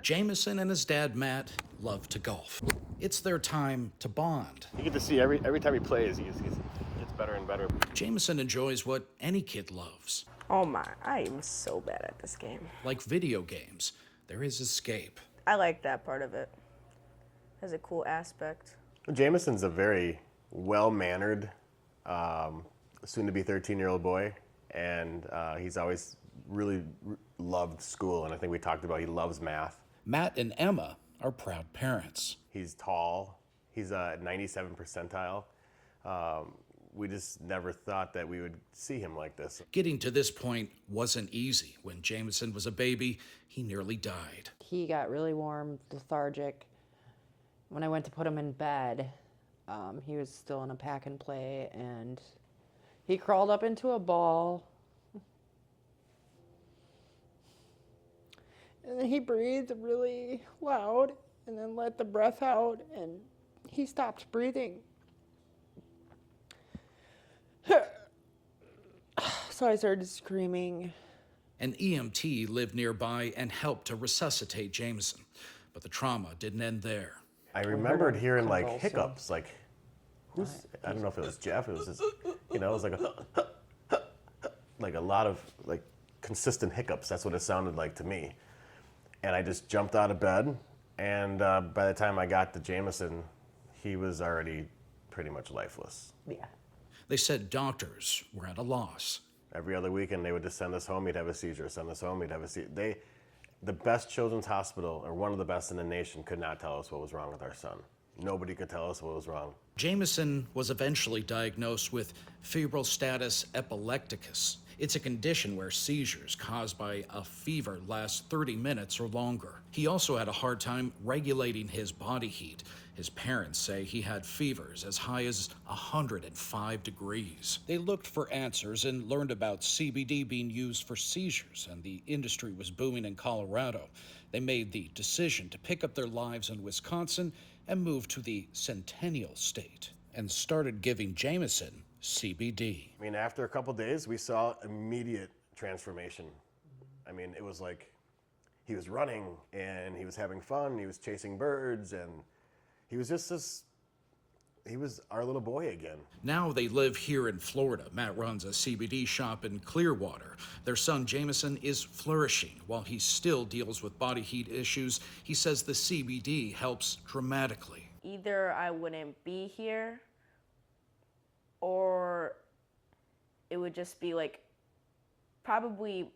Jameson and his dad, Matt, love to golf. It's their time to bond. You get to see every time he plays, he gets better and better. Jameson enjoys what any kid loves. Oh my, I am so bad at this game. Like video games, there is escape. I like that part of it. Has a cool aspect. Jameson's a very well-mannered, soon-to-be 13-year-old boy, and he's always really loved school, and I think we talked about he loves math. Matt and Emma are proud parents. He's tall. He's a 97 percentile. We just never thought that we would see him like this. Getting to this point wasn't easy. When Jameson was a baby, he nearly died. He got really warm, lethargic. When I went to put him in bed, he was still in a pack and play, and he crawled up into a ball. And then he breathed really loud and then let the breath out, and he stopped breathing. So I started screaming. An EMT lived nearby and helped to resuscitate Jameson, but the trauma didn't end there. I remembered hearing like hiccups, like I don't know if it was Jeff, it was just, it was like a lot of like consistent hiccups. That's what it sounded like to me. And I just jumped out of bed, and by the time I got to Jameson, he was already pretty much lifeless. Yeah. They said doctors were at a loss. Every other weekend, they would just send us home, he'd have a seizure, send us home, he'd have a seizure. The best children's hospital, or one of the best in the nation, could not tell us what was wrong with our son. Nobody could tell us what was wrong. Jameson was eventually diagnosed with febrile status epilepticus. It's a condition where seizures caused by a fever last 30 minutes or longer. He also had a hard time regulating his body heat. His parents say he had fevers as high as 105 degrees. They looked for answers and learned about CBD being used for seizures, and the industry was booming in Colorado. They made the decision to pick up their lives in Wisconsin and move to the Centennial State and started giving Jameson CBD. I mean, after a couple days, we saw immediate transformation. I mean, it was like he was running and he was having fun, he was chasing birds, and he was just he was our little boy again. Now they live here in Florida. Matt runs a CBD shop in Clearwater. Their son Jameson is flourishing. While he still deals with body heat issues, he says the CBD helps dramatically. Either I wouldn't be here, or it would just be like, probably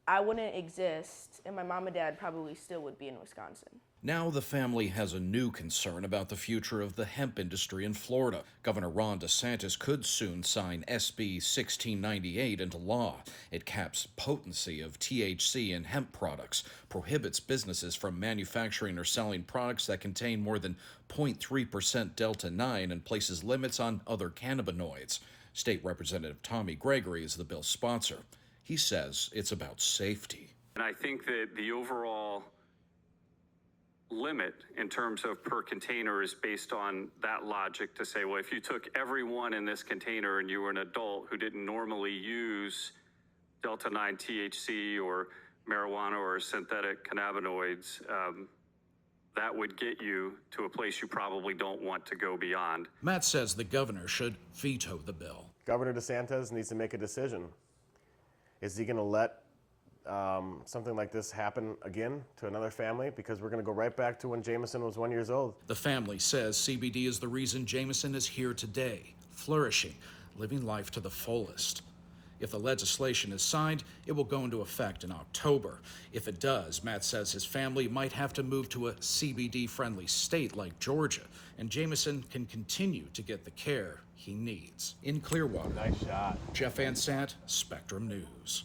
I wouldn't exist, and my mom and dad probably still would be in Wisconsin. Now the family has a new concern about the future of the hemp industry in Florida. Governor Ron DeSantis could soon sign SB 1698 into law. It caps potency of THC in hemp products, prohibits businesses from manufacturing or selling products that contain more than 0.3% Delta-9, and places limits on other cannabinoids. State Representative Tommy Gregory is the bill's sponsor. He says it's about safety. And I think that the overall limit in terms of per container is based on that logic to say, well, if you took everyone in this container and you were an adult who didn't normally use Delta-9 THC or marijuana or synthetic cannabinoids, that would get you to a place you probably don't want to go beyond. Matt says the governor should veto the bill. Governor DeSantis needs to make a decision. Is he going to let something like this happen again to another family? Because we're going to go right back to when Jameson was 1 year old. The family says CBD is the reason Jameson is here today, flourishing, living life to the fullest. If the legislation is signed, it will go into effect in October. If it does, Matt says his family might have to move to a CBD-friendly state like Georgia, and Jameson can continue to get the care he needs. In Clearwater, Nice shot. Jeff Ansant, Spectrum News.